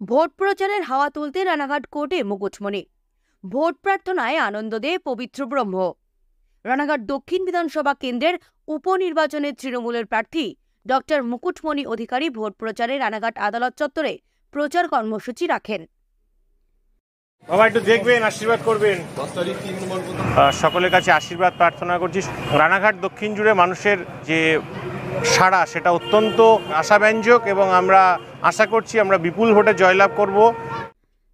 Vote প্রচারের হাওয়া তুলতে রানাঘাট কোর্টে মুকুটমণি। ভোট প্রার্থনায় আনন্দ দে পবিত্র ব্রহ্ম। রানাঘাট দক্ষিণ বিধানসভা কেন্দ্রের উপনির্বাচনে তৃণমূলের প্রার্থী ডক্টর মুকুটমণি অধিকারী ভোট প্রচারে রানাঘাট আদালত চত্বরে প্রচার কর্মসূচি রাখেন। বাবা একটু দেখবেন, আশীর্বাদ করবেন। সকলের কাছে আশীর্বাদ প্রার্থনা করছি। রানাঘাট দক্ষিণ জুড়ে মানুষের যে সাড়া সেটা অত্যন্ত আশাব্যঞ্জক এবং আমরা আশা করছি আমরা বিপুল ভোটে জয়লাভ করব।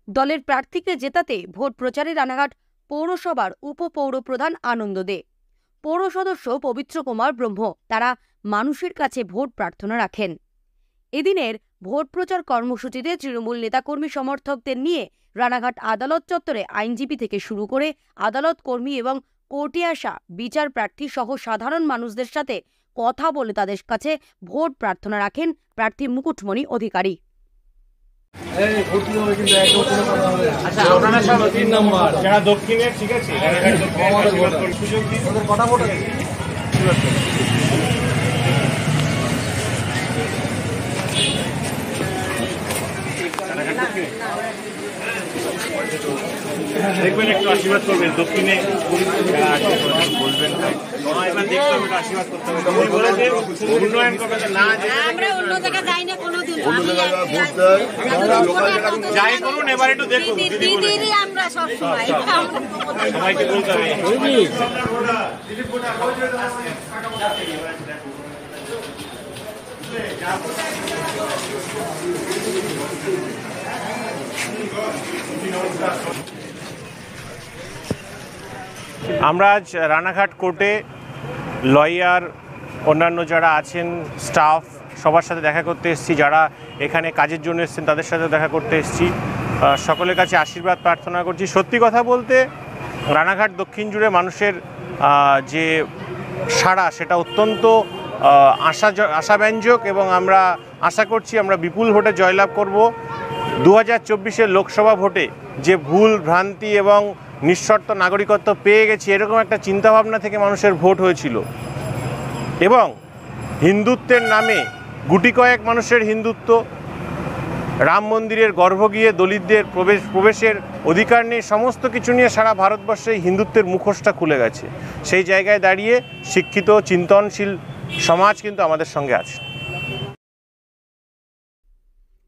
দলের প্রার্থীকে জেতাতে ভোট প্রচারে রানাঘাট পৌরসভার উপপৌর প্রধান আনন্দ দে, পৌর সদস্য পবিত্র কুমার ব্রহ্ম তারা মানুষের কাছে ভোট প্রার্থনা রাখেন। এদিনের ভোট প্রচার কর্মসূচিতে তৃণমূল নেতাকর্মী সমর্থকদের নিয়ে রানাঘাট আদালত চত্বরে আইনজীবী থেকে শুরু করে আদালত কর্মী এবং কোর্টে আসা বিচার প্রার্থী সহ সাধারণ মানুষদের সাথে কথা বলে তাদের কাছে ভোট প্রার্থনা রাখেন প্রার্থী মুকুটমণি অধিকারী। যারা দক্ষিণের, ঠিক আছে, দেখবেন একটু আশীর্বাদ করবেন। দক্ষিণে বলবেন এবার দেখতে হবে, আশীর্বাদ করতে হবে। উন্নয়ন করবে না, যাই করুন এবার একটু দেখুন। সবাইকে বলতে হবে আমরা আজ রানাঘাট কোর্টে লয়ার, অন্যান্য যারা আছেন স্টাফ, সবার সাথে দেখা করতে এসেছি। যারা এখানে কাজের জন্য এসেছেন তাদের সাথে দেখা করতে এসেছি। সকলের কাছে আশীর্বাদ প্রার্থনা করছি। সত্যি কথা বলতে রানাঘাট দক্ষিণ জুড়ে মানুষের যে সাড়া সেটা অত্যন্ত আশাব্যঞ্জক এবং আমরা আশা করছি আমরা বিপুল ভোটে জয়লাভ করব। 2024-এর লোকসভা ভোটে যে ভুল ভ্রান্তি এবং নিঃশর্ত নাগরিকত্ব পেয়ে গেছি এরকম একটা চিন্তাভাবনা থেকে মানুষের ভোট হয়েছিল এবং হিন্দুত্বের নামে গুটি কয়েক মানুষের হিন্দুত্ব, রাম মন্দিরের গর্ভ গিয়ে দলিতদের প্রবেশের অধিকার নেই, সমস্ত কিছু নিয়ে সারা ভারতবর্ষে হিন্দুত্বের মুখোশটা খুলে গেছে। সেই জায়গায় দাঁড়িয়ে শিক্ষিত চিন্তনশীল সমাজ কিন্তু আমাদের সঙ্গে আছে।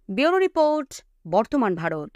ব্যুরো রিপোর্ট, বর্তমান ভারত।